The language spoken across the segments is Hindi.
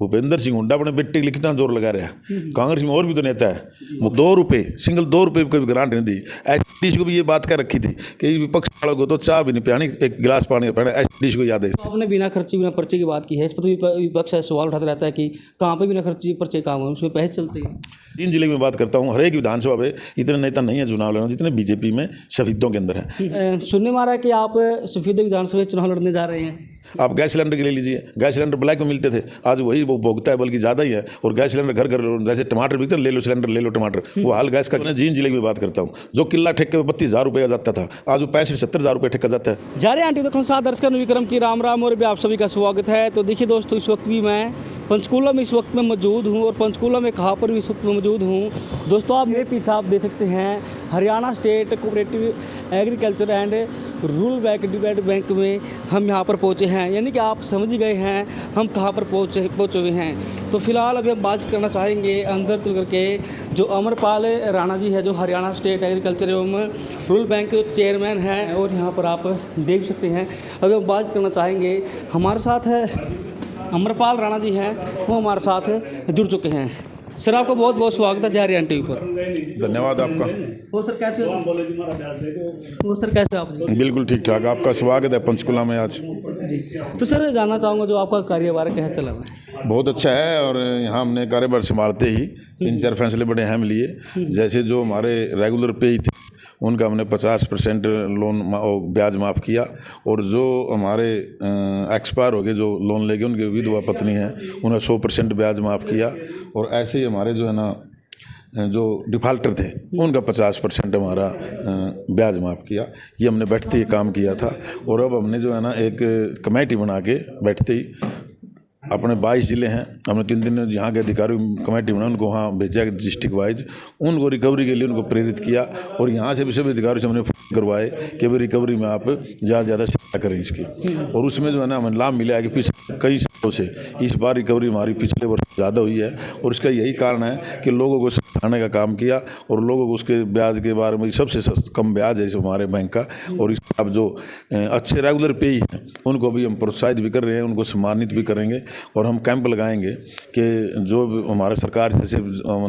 भूपेंद्र सिंह हुड्डा अपने बेटे के लिए कितना जोर लगा रहा है। कांग्रेस में और भी तो नेता है, वो 2 रुपये सिंगल 2 रुपये कभी ग्रांट नहीं दी। एसडीसी को भी ये बात कर रखी थी कि विपक्ष वालों को तो चाय भी नहीं पिलानी, एक गिलास पानी पिलाना। एसडीसी को याद है। तो आपने बिना खर्ची बिना पर्चे की बात की है, इस पर तो विपक्ष सवाल उठाता रहता है कि कहाँ पे बिना खर्ची पर्चे काम है, उसमें पैसे चलते हैं। 3 जिले में बात करता हूँ, हर एक विधानसभा में इतने नेता नहीं है चुनाव लड़ना जितने बीजेपी में शहीदों के अंदर है। सुनने में आ रहा है कि आप सफेद विधानसभा चुनाव लड़ने जा रहे हैं। आप गैस सिलेंडर के ले लीजिए, गैस सिलेंडर ब्लैक में मिलते थे, आज वही वो भोगता है, बल्कि ज़्यादा ही है। और गैस सिलेंडर घर घर, जैसे टमाटर बिकते ले लो सिलेंडर, ले लो टमाटर, वो हाल गैस का। मैं जींद जिले में बात करता हूँ, जो किला ठेके में 32,000 रुपया जाता था, आज वो 65-70,000 रुपये ठेका जाता है। जा रहे हैं आंटी देखो साथ दर्शक विक्रम की राम राम और भी आप सभी का स्वागत है। तो देखिए दोस्तों, इस वक्त भी मैं पंचकूला में इस वक्त में मौजूद हूँ और पंचकूला में कहाँ पर भी इस वक्त में मौजूद हूँ। दोस्तों आप मेरे पीछे आप देख सकते हैं Haryana state cooperative agriculture and rural development bank में हम यहाँ पर पहुँचे हैं, यानी कि आप समझ गए हैं हम कहाँ पर पहुँचे हुए हैं। तो फिलहाल अभी हम बात करना चाहेंगे अंदर चल करके जो अमरपाल राणा जी है, जो हरियाणा स्टेट एग्रीकल्चर एवं रूरल बैंक के चेयरमैन हैं, और यहाँ पर आप देख सकते हैं। अभी हम बात करना चाहेंगे, हमारे साथ है अमरपाल राणा जी हैं, वो हमारे साथ जुड़ चुके हैं। सर आपका बहुत बहुत स्वागत है जारी टीवी पर। धन्यवाद आपका। वो सर कैसे आप जी? बिल्कुल ठीक ठाक, आपका स्वागत है पंचकुला में आज जी। तो सर जानना चाहूँगा जो आपका कार्यभार कैसे चला हुआ है? बहुत अच्छा है, और यहाँ हमने कार्यभार संभालते ही 3-4 फैसले बड़े अहम लिए। जैसे जो हमारे रेगुलर पे थे उनका हमने 50% लोन ब्याज माफ़ किया, और जो हमारे एक्सपायर हो गए जो लोन लेके उनके विधवा पत्नी हैं उन्हें 100% ब्याज माफ़ किया। और ऐसे ही हमारे जो है ना जो डिफ़ाल्टर थे उनका 50% हमारा ब्याज माफ़ किया। ये हमने बैठते ही काम किया था। और अब हमने जो है ना एक कमेटी बना के बैठते ही अपने 22 ज़िले हैं, हमने 3 दिन यहाँ के अधिकारी कमेटी बना, उनको वहाँ भेजा डिस्ट्रिक्ट वाइज, उनको रिकवरी के लिए उनको प्रेरित किया। और यहाँ से भी सभी अधिकारियों से हमने करवाए कि भाई रिकवरी में आप ज़्यादा ज़्यादा सेवा करें इसकी। और उसमें जो है ना हमें लाभ मिला है कि पिछले कई सालों से इस बार रिकवरी हमारी पिछले वर्ष ज़्यादा हुई है। और इसका यही कारण है कि लोगों को सिखाने का काम किया, और लोगों को उसके ब्याज के बारे में सबसे कम ब्याज है इस हमारे बैंक का। और इस अब जो अच्छे रेगुलर पे ही हैं उनको भी हम प्रोत्साहित भी कर रहे हैं, उनको सम्मानित भी करेंगे। और हम कैंप लगाएंगे कि जो हमारे सरकार से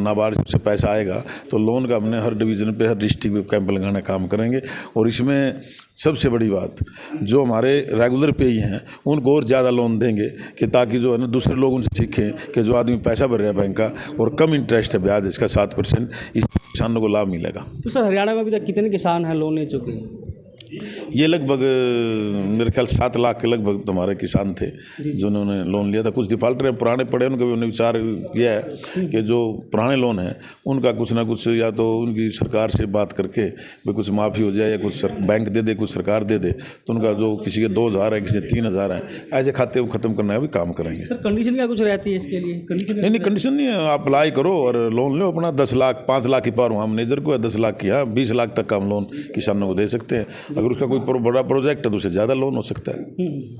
नाबार्ड से पैसा आएगा तो लोन का हमने हर डिवीज़न पे हर डिस्ट्रिक्ट में कैंप लगाने का काम करेंगे। और इसमें सबसे बड़ी बात, जो हमारे रेगुलर पे ही हैं उनको और ज़्यादा लोन देंगे कि ताकि जो है ना दूसरे लोग उनसे सीखें कि जो आदमी पैसा भर रहा है बैंक का और कम इंटरेस्ट है ब्याज इसका 7%, इस किसानों को लाभ मिलेगा। तो सर हरियाणा में अभी तक कितने किसान हैं लोन ले चुके हैं? ये लगभग मेरे ख्याल 7 लाख के लगभग हमारे किसान थे जिन्होंने लोन लिया था। कुछ डिफ़ाल्टर हैं पुराने पड़े, उनको भी उन्होंने विचार किया है कि जो पुराने लोन हैं उनका कुछ ना कुछ या तो उनकी सरकार से बात करके भी कुछ माफ़ी हो जाए, या कुछ बैंक दे दे, कुछ सरकार दे दे, तो उनका जो किसी के 2,000 है, किसी के 3,000 है, ऐसे खाते को ख़त्म करने का भी काम करेंगे। सर कंडीशन क्या कुछ रहती है इसके लिए? नहीं, कंडीशन नहीं है, आप अप्लाई करो और लोन लो अपना। 10 लाख 5 लाख की पार वहाँ मैनेजर को है, 10 लाख की, हाँ 20 लाख तक का हम लोन किसानों को दे सकते हैं। अगर उसका कोई बड़ा प्रोजेक्ट है तो उससे ज़्यादा लोन हो सकता है।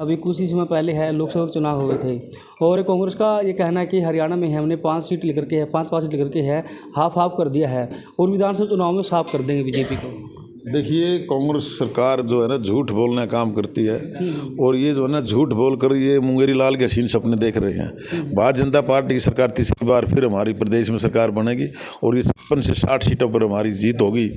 अभी कुछ ही समय पहले है लोकसभा चुनाव हुए थे, और कांग्रेस का ये कहना है कि हरियाणा में हमने 5 सीट लेकर के है, 5 सीट लेकर के है, हाफ कर दिया है, और विधानसभा चुनाव में साफ कर देंगे बीजेपी को। देखिए, कांग्रेस सरकार जो है ना झूठ बोलने का काम करती है, और ये जो है ना झूठ बोलकर ये मुंगेरी लाल के हसीन सपने देख रहे हैं। भारतीय जनता पार्टी की सरकार तीसरी बार फिर हमारी प्रदेश में सरकार बनेगी, और ये 56 से 60 सीटों पर हमारी जीत होगी।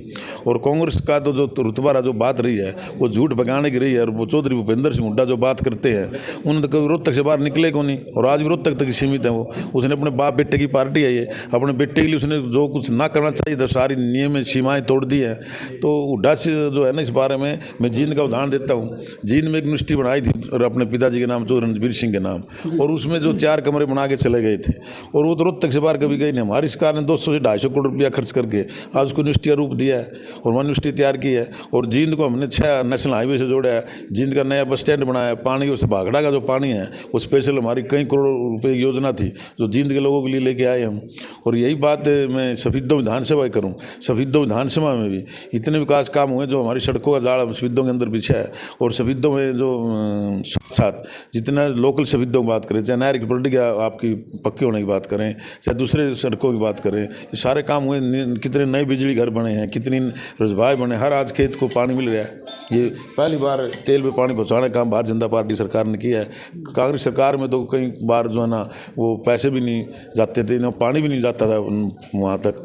और कांग्रेस का तो जो रुतबा जो बात रही है वो झूठ भगाने की रही है। और वो चौधरी भूपेंद्र सिंह हुड्डा जो बात करते हैं उन्होंने कभी रोहतक से बाहर निकले को नहीं, और आज भी रोहतक तक सीमित है वो। उसने अपने बाप बेटे की पार्टी है ये, अपने बेटे के लिए उसने जो कुछ ना करना चाहिए था सारी नियम सीमाएँ तोड़ दी है। तो हुड्डा से जो है ना इस बारे में मैं जींद का उदाहरण देता हूँ। जींद में एक यूनिवर्सिटी बनाई थी और अपने पिताजी के नाम चौधरी रणवीर सिंह के नाम, और उसमें जो 4 कमरे बना के चले गए थे, और वो तो रोहतक से बाहर कभी गए नहीं। हमारी सरकार ने 200 से 250 करोड़ रुपया खर्च करके आज उसको यूनिवर्सिटी का रूप दिया है और वहाँ यूनिवर्सिटी तैयार की है। और जींद को हमने 6 नेशनल हाईवे से जोड़ा है, जींद का नया बस स्टैंड बनाया, पानी उस भागड़ा का जो पानी है वो स्पेशल हमारी कई करोड़ रुपये की योजना थी जो जींद के लोगों के लिए लेके आए हम। और यही बात मैं सफीदों विधानसभा करूँ, सफीदों विधानसभा में भी इतने विकास विकास काम हुए जो हमारी सड़कों का जाल शहीदों के अंदर बिछा है, और शहीदों में जो साथ साथ जितना लोकल शहीदों की बात करें, चाहे नहर की पलटी का आपकी पक्के होने की बात करें, चाहे दूसरे सड़कों की बात करें, ये सारे काम हुए। कितने नए बिजली घर बने हैं, कितनी रोजगार बने, हर आज खेत को पानी मिल रहा है। ये पहली बार तेल पे पानी पहुँचाने का काम भारतीय जनता पार्टी सरकार ने किया है। कांग्रेस सरकार में तो कई बार जो है ना वो पैसे भी नहीं जाते थे, ना पानी भी नहीं जाता था वहाँ तक।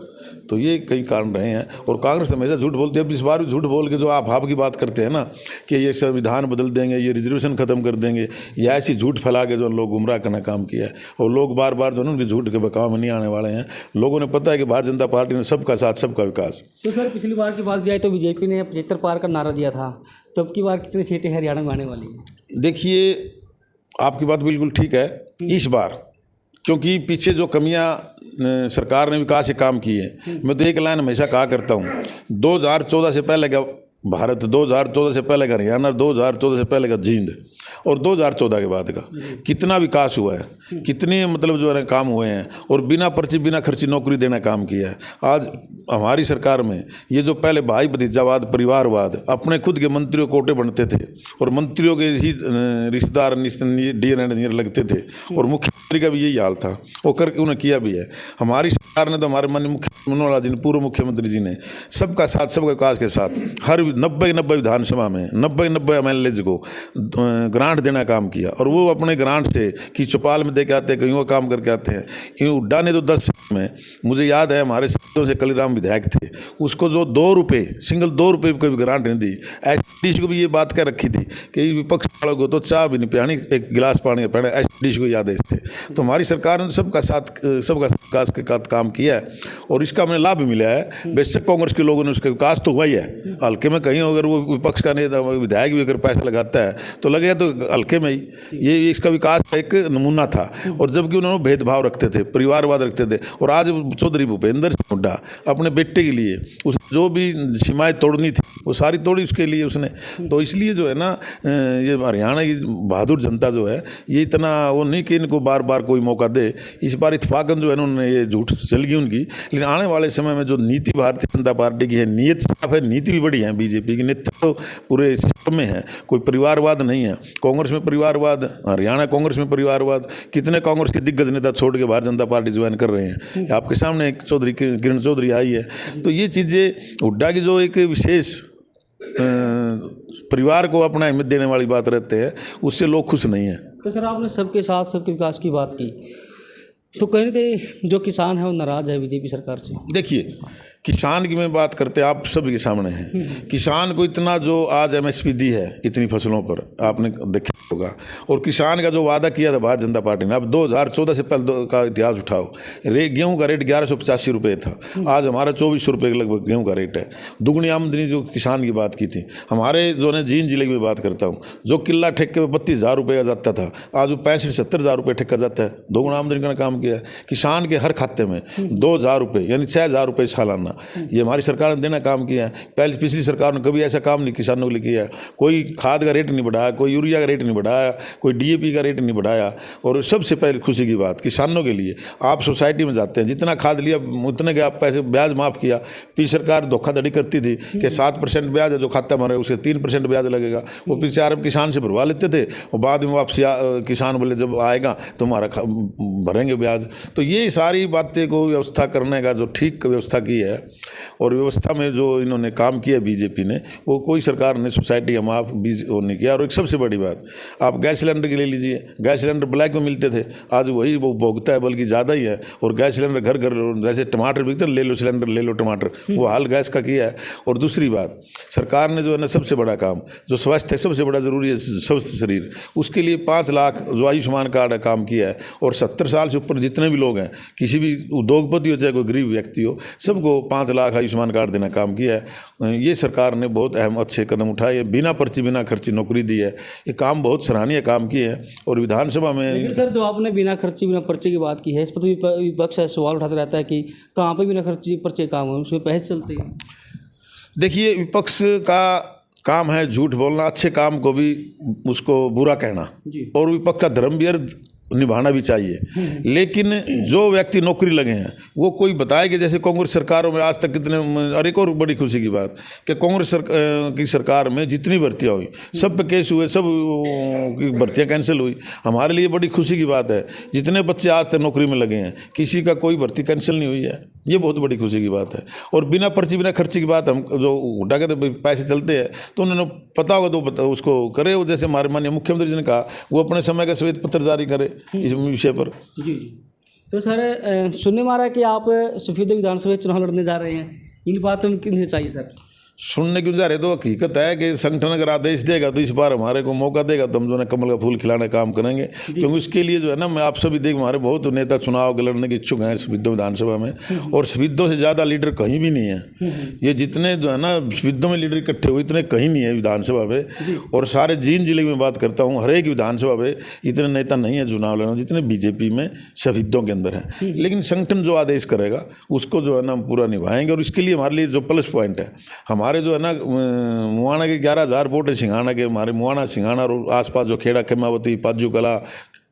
तो ये कई कारण रहे हैं, और कांग्रेस हमेशा झूठ बोलती है। अब इस बार भी झूठ बोल के जो आप की बात करते हैं ना कि ये संविधान बदल देंगे, ये रिजर्वेशन खत्म कर देंगे, ये ऐसी झूठ फैला के जो लोग गुमराह करना काम किया है, और लोग बार बार जो है उनके झूठ के बहकावे में नहीं आने वाले हैं। लोगों ने पता है कि भारतीय जनता पार्टी ने सबका साथ सबका विकास। तो सर पिछली बार की बात जाए तो बीजेपी ने 75 पार का नारा दिया था, तो अब की बार कितनी सीटें हरियाणा में आने वाली हैं? देखिए, आपकी बात बिल्कुल ठीक है। इस बार क्योंकि पीछे जो कमियां सरकार ने विकास के काम किए, मैं तो एक लाइन हमेशा कहा करता हूँ, 2014 से पहले का भारत, 2014 से पहले का हरियाणा, 2014 से पहले का जींद, और 2014 के बाद का कितना विकास हुआ है, कितने मतलब जो है काम हुए हैं, और बिना पर्ची बिना खर्ची नौकरी देना काम किया है। आज हमारी सरकार में ये जो पहले भाई भतीजावाद, परिवारवाद, अपने खुद के मंत्रियों कोटे बनते थे, और मंत्रियों के ही रिश्तेदार डीएनए लगते थे, और मुख्यमंत्री का भी यही हाल था, वो करके उन्होंने किया भी है। हमारी सरकार ने तो हमारे माननीय मुख्यमंत्री मनोहर लाल जी ने, पूर्व मुख्यमंत्री जी ने सबका साथ सबका विकास के साथ हर 90 विधानसभा में 90 MLAs को ग्रांट देना काम किया, और वो अपने ग्रांट से कि चौपाल में दे के आते हैं, कहीं वो काम करके आते हैं। इन हुड्डा ने तो 10 साल में, मुझे याद है हमारे साथियों से कलीराम विधायक थे, उसको जो 2 रुपये सिंगल 2 रुपये कोई ग्रांट नहीं दी। एसडीश को भी ये बात कर रखी थी कि विपक्ष वालों को तो चाय भी नहीं पियानी, एक गिलास पानी पीना, एसडीश को याद है थे। तो हमारी सरकार ने सबका साथ सबका विकास के साथ काम किया है, और इसका हमें लाभ भी मिला है। बेशक कांग्रेस के लोगों ने उसका विकास तो हुआ ही है, हल्के में कहीं अगर वो विपक्ष का नेता विधायक भी अगर पैसा लगाता है तो लगेगा तो हल्के में ही। ये इसका विकास का एक नमूना था, और जबकि उन्होंने भेदभाव रखते थे, परिवारवाद रखते थे, और आज चौधरी भूपेंद्र सिंह हुड्डा अपने बेटे के लिए उस जो भी सीमाएं तोड़नी थी वो सारी तोड़ी उसके लिए उसने। तो इसलिए जो है ना ये हरियाणा की बहादुर जनता जो है ये इतना वो नहीं कि इनको बार बार कोई मौका दे। इस बार इत्तेफाकन जो है उन्होंने ये झूठ चल गई उनकी, लेकिन आने वाले समय में जो नीति भारतीय जनता पार्टी की है, नीयत साफ है, नीति भी बड़ी है बीजेपी की, नेतृत्व तो पूरे सिस्टम में है, कोई परिवारवाद नहीं है। कांग्रेस में परिवारवाद, हरियाणा कांग्रेस में परिवारवाद, कितने कांग्रेस के दिग्गज नेता छोड़ के भारतीय जनता पार्टी ज्वाइन कर रहे हैं। आपके सामने एक चौधरी किरण चौधरी आई है। तो ये चीज़ें हुड्डा की जो एक विशेष परिवार को अपना अहमियत देने वाली बात रहते हैं, उससे लोग खुश नहीं हैं। तो सर आपने सबके साथ सबके विकास की बात की, तो कहीं ना कहीं जो किसान है वो नाराज है बीजेपी सरकार से। देखिए, किसान की मैं बात करते आप सभी के सामने हैं, किसान को इतना जो आज एमएसपी दी है इतनी फसलों पर आपने देखा होगा, और किसान का जो वादा किया था भारतीय जनता पार्टी ने, अब 2014 से पहले का इतिहास उठाओ, गेहूं का रेट 1185 रुपये था, आज हमारा 2400 रुपये के लगभग गेहूं का रेट है। दुगनी आमदनी जो किसान की बात की थी, हमारे जो है जींद जिले की बात करता हूँ, जो किला ठेके पर 32,000 रुपये का जाता था, आज वो 65-70,000 रुपये ठेका जाता है। दोगुना आमदनी का काम किया है। किसान के हर खाते में 2,000 रुपये यानी 6,000 रुपये सालाना ये हमारी सरकार ने देना काम किया है। पहले पिछली सरकार ने कभी ऐसा काम नहीं किसानों के लिए किया है। कोई खाद का रेट नहीं बढ़ाया, कोई यूरिया का रेट नहीं बढ़ाया, कोई डीएपी का रेट नहीं बढ़ाया। और सबसे पहले खुशी की बात किसानों के लिए, आप सोसाइटी में जाते हैं, जितना खाद लिया उतने के आप पैसे ब्याज माफ़ किया। पिछली सरकार धोखाधड़ी करती थी कि 7% ब्याज है, जो खाता भरे उसे 3% ब्याज लगेगा, वो पीछे अरब किसान से भरवा लेते थे, और बाद में वापसी किसान बोले जब आएगा तो हमारा भरेंगे ब्याज। तो ये सारी बातें को व्यवस्था करने का जो ठीक व्यवस्था की है, और व्यवस्था में जो इन्होंने काम किया बीजेपी ने, वो कोई सरकार ने सोसाइटी का माफ बीज नहीं किया। और एक सबसे बड़ी बात, आप गैस सिलेंडर के ले लीजिए, गैस सिलेंडर ब्लैक में मिलते थे, आज वही वो भोगता है बल्कि ज़्यादा ही है। और गैस सिलेंडर घर घर, जैसे टमाटर बिकते ले लो सिलेंडर, ले लो टमाटर, वो हाल गैस का किया है। और दूसरी बात, सरकार ने जो है ना सबसे बड़ा काम, जो स्वास्थ्य है सबसे बड़ा जरूरी है, स्वस्थ शरीर, उसके लिए 5 लाख जो आयुष्मान कार्ड काम किया है। और 70 साल से ऊपर जितने भी लोग हैं, किसी भी उद्योगपति हो चाहे कोई गरीब व्यक्ति हो, सबको 5 लाख आयुष्मान कार्ड देना काम किया है। ये सरकार ने बहुत अहम अच्छे कदम उठाए, बिना पर्ची बिना खर्ची नौकरी दी है। ये काम बहुत सराहनीय काम किए हैं। और विधानसभा में लेकिन सर जो आपने बिना खर्ची बिना पर्चे की बात की है, इस पर तो विपक्ष सवाल उठाता रहता है कि कहाँ पर बिना खर्ची पर्चे काम हो, उसमें पैसे चलते हैं। देखिए, विपक्ष का काम है झूठ बोलना, अच्छे काम को भी उसको बुरा कहना, और विपक्ष का धर्म भी निभाना भी चाहिए। लेकिन जो व्यक्ति नौकरी लगे हैं वो कोई बताए कि जैसे कांग्रेस सरकारों में आज तक कितने, और एक और बड़ी खुशी की बात कि कांग्रेस की सरकार में जितनी भर्तियां हुई सब पे केस हुए, सब की भर्तियां कैंसिल हुई। हमारे लिए बड़ी खुशी की बात है जितने बच्चे आज तक नौकरी में लगे हैं किसी का कोई भर्ती कैंसिल नहीं हुई है, ये बहुत बड़ी खुशी की बात है। और बिना पर्ची बिना खर्ची की बात हम जो उठा के तो पैसे चलते हैं तो उन्होंने पता होगा तो उसको करे। वो जैसे हमारे माननीय मुख्यमंत्री जी ने कहा वो अपने समय का श्वेत पत्र जारी करे इस विषय पर। जी। तो सर सुनने में आ रहा है कि आप सफेद विधानसभा चुनाव लड़ने जा रहे हैं, इन बातों में किन्हें चाहिए सर? सुनने क्यों जा रहे, तो हकीकत है कि संगठन अगर आदेश देगा तो इस बार हमारे को मौका देगा तो हम जो है कमल का फूल खिलाने का काम करेंगे। क्योंकि उसके लिए जो है ना, मैं आप सभी देख, हमारे बहुत नेता चुनाव के लड़ने के इच्छुक हैं सफेदों विधानसभा में, और सफेदों से ज़्यादा लीडर कहीं भी नहीं है। ये जितने जो है ना सफेदों में लीडर इकट्ठे हुए इतने कहीं नहीं है विधानसभा में। और सारे जींद जिले में बात करता हूँ, हर एक विधानसभा में इतने नेता नहीं है चुनाव लड़ने जितने बीजेपी में सफेदों के अंदर हैं। लेकिन संगठन जो आदेश करेगा उसको जो है ना पूरा निभाएंगे। और इसके लिए हमारे लिए जो प्लस पॉइंट है, हमारे जो है ना मुआना के 11,000 वोट है, सिंघाना के, हमारे मुआना सिंघाना और आसपास जो खेड़ा खेमावती पाजू कला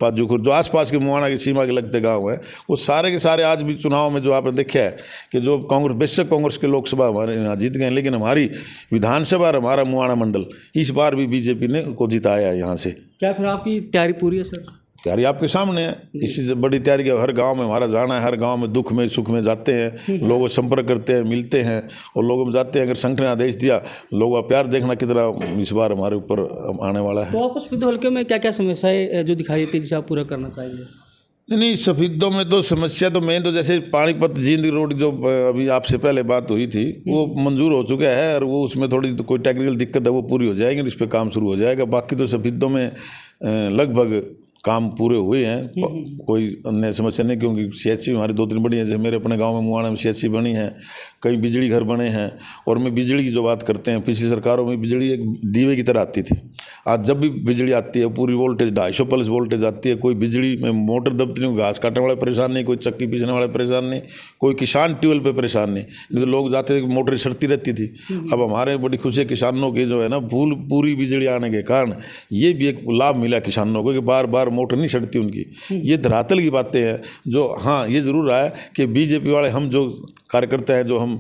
पाजूखुर जो आसपास के मुआना की सीमा के लगते गांव हैं, वो सारे के सारे आज भी चुनाव में जो आपने देखा है कि जो कांग्रेस, बेशक कांग्रेस के लोकसभा हमारे यहाँ जीत गए, लेकिन हमारी विधानसभा और हमारा मुआना मंडल इस बार भी बीजेपी ने को जिताया है यहाँ से। क्या फिर आपकी तैयारी पूरी है सर? तैयारी आपके सामने है, इसी से बड़ी तैयारी है। हर गांव में हमारा जाना है, हर गांव में दुख में सुख में जाते हैं, लोगों से संपर्क करते हैं, मिलते हैं और लोगों में जाते हैं। अगर संगठन ने आदेश दिया, लोगों का प्यार देखना कितना इस बार हमारे ऊपर आने वाला है। तो आप उस हल्के में क्या क्या समस्याएं जो दिखाई देती है जिसे आप पूरा करना चाहेंगे? नहीं, सफेदों में तो समस्या तो मेन तो जैसे पानीपत जींद रोड जो अभी आपसे पहले बात हुई थी वो मंजूर हो चुका है, और वो उसमें थोड़ी तो कोई टेक्निकल दिक्कत है वो पूरी हो जाएगी, इस पर काम शुरू हो जाएगा। बाकी तो सफेदों में लगभग काम पूरे हुए हैं, कोई अन्य समस्या नहीं। क्योंकि सीएचसी हमारी 2-3 बड़ी हैं, जैसे मेरे अपने गांव में मुआना में सीएचसी बनी है, कई बिजली घर बने हैं। और मैं बिजली की जो बात करते हैं, पिछली सरकारों में बिजली एक दीवे की तरह आती थी। आज जब भी बिजली आती है पूरी वोल्टेज 250 प्लस वोल्टेज आती है। कोई बिजली में मोटर दबती नहीं, घास काटने वाला परेशान नहीं, कोई चक्की पीसने वाला परेशान नहीं, कोई किसान ट्यूबवेल पे परेशान नहीं तो लोग जाते थे मोटर सड़ती रहती थी। अब हमारे बड़ी खुशी है किसानों की जो है ना पूरी बिजली आने के कारण ये भी एक लाभ मिला किसानों को कि बार बार मोटर नहीं सड़ती उनकी। ये धरातल की बातें हैं जो, हाँ ये ज़रूर रहा है कि बीजेपी वाले हम जो कार्यकर्ता हैं, जो हम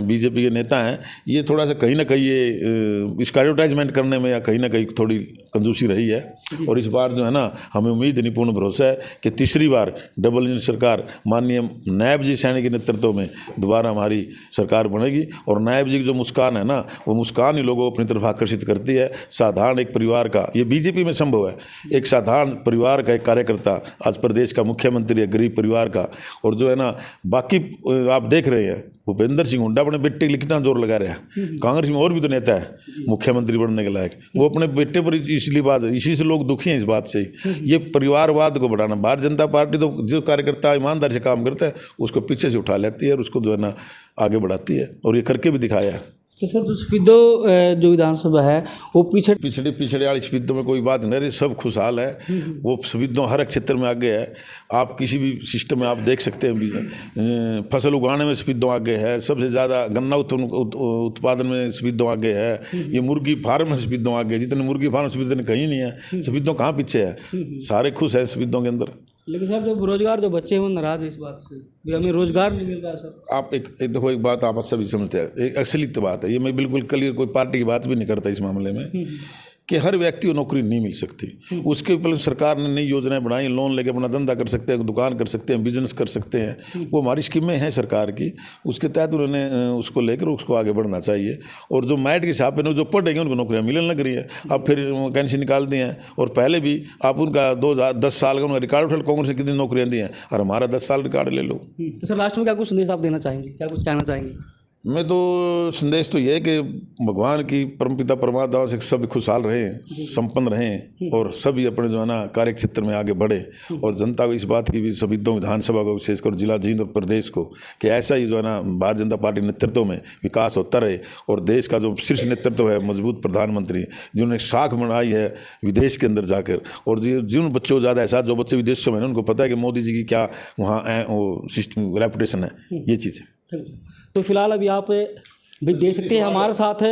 बीजेपी के नेता हैं, ये थोड़ा सा कहीं ना कहीं ये इसका एडवर्टाइजमेंट करने में या कहीं ना कहीं थोड़ी कंजूसी रही है। और इस बार जो है ना हमें उम्मीद नहीं, पूर्ण भरोसा है कि तीसरी बार डबल इंजन सरकार माननीय नायब जी सैनी के नेतृत्व में दोबारा हमारी सरकार बनेगी। और नायब जी की जो मुस्कान है ना, वो मुस्कान ही लोगों को अपनी तरफ आकर्षित करती है। साधारण एक परिवार का, ये बीजेपी में संभव है, एक साधारण परिवार का एक कार्यकर्ता आज प्रदेश का मुख्यमंत्री है, गरीब परिवार का। और जो है ना बाकी आप देख रहे हैं भूपेंद्र सिंह हुड्डा अपने बेटे के लिए कितना जोर लगा रहा है। कांग्रेस में और भी तो नेता है मुख्यमंत्री बनने के लायक, वो अपने बेटे पर इसलिए बात, इसी से लोग दुखी हैं इस बात से। ये परिवारवाद को बढ़ाना, भारतीय जनता पार्टी तो जो कार्यकर्ता ईमानदारी से काम करता है उसको पीछे से उठा लेती है और उसको जो है ना आगे बढ़ाती है, और ये करके भी दिखाया है। तो सर जो सफेदों जो विधानसभा है वो पिछड़े वाली सफेदों में कोई बात नहीं, सब खुशहाल है। वो सफेदों हर क्षेत्र में आगे है। आप किसी भी सिस्टम में आप देख सकते हैं, फसल उगाने में सफेदों आगे है, सबसे ज़्यादा गन्ना उत्पादन में सफेदों आगे है, ये मुर्गी फार्म में सफेदों आगे है। जितने मुर्गी फार्म सफेदों कहीं नहीं है, सफेदों कहाँ पीछे है, सारे खुश हैं सफेदों के अंदर। लेकिन सर जो बेरोजगार जो बच्चे हैं वो नाराज है इस बात से भी हमें रोजगार नहीं मिल रहा सर। आप एक देखो, एक बात आप सभी समझते हैं, एक असलियत बात है ये, मैं बिल्कुल क्लियर कोई पार्टी की बात भी नहीं करता इस मामले में कि हर व्यक्ति को नौकरी नहीं मिल सकती। उसके ऊपर सरकार ने नई योजनाएं बनाई, लोन लेके अपना धंधा कर सकते हैं, दुकान कर सकते हैं, बिजनेस कर सकते हैं। वो हमारी स्कीमें हैं सरकार की, उसके तहत उन्होंने उसको लेकर उसको आगे बढ़ना चाहिए। और जो मैरिट के हिसाब पर जो पढ़ेंगे उनको नौकरियाँ मिलने लग रही है। अब फिर वैकेंसी निकाल दी हैं, और पहले भी आप उनका 2010 साल का उनका रिकॉर्ड उठा, कांग्रेस ने कितनी नौकरियाँ दी हैं, और हमारा 10 साल रिकॉर्ड ले लो। तो सर लास्ट में क्या कुछ संदेश आप देना चाहेंगे, क्या कुछ कहना चाहेंगे? मैं तो संदेश तो ये है कि भगवान की परमपिता परमात्मा से सब खुशहाल रहें, संपन्न रहें, और सभी अपने जो है ना कार्य क्षेत्र में आगे बढ़े। और जनता को इस बात की भी, सफेदों विधानसभा को विशेषकर जिला जींद और प्रदेश को, कि ऐसा ही जो है ना भारतीय जनता पार्टी नेतृत्व में विकास होता रहे। और देश का जो शीर्ष नेतृत्व है, मजबूत प्रधानमंत्री जिन्होंने साख बनाई है विदेश के अंदर जाकर, और जिन बच्चों को ज़्यादा एहसास, जो बच्चे विदेशों में उनको पता है कि मोदी जी की क्या वहाँ वो सिस्टम रेपुटेशन है, ये चीज़ है। तो फिलहाल अभी आप भी देख सकते हैं हमारे साथ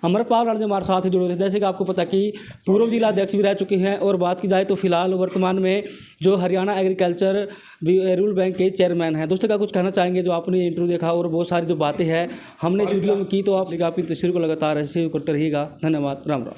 अमरपाल राणा जी हमारे साथ जुड़े थे। जैसे कि आपको पता कि पूर्व जिला अध्यक्ष भी रह चुके हैं, और बात की जाए तो फिलहाल वर्तमान में जो हरियाणा एग्रीकल्चर रूरल बैंक के चेयरमैन हैं। दोस्तों, क्या कुछ कहना चाहेंगे जो आपने इंटरव्यू देखा और बहुत सारी जो बातें हैं हमने इस वीडियो में की, तो आप अपनी तस्वीर को लगातार ऐसे करते रहिएगा। धन्यवाद, राम राम।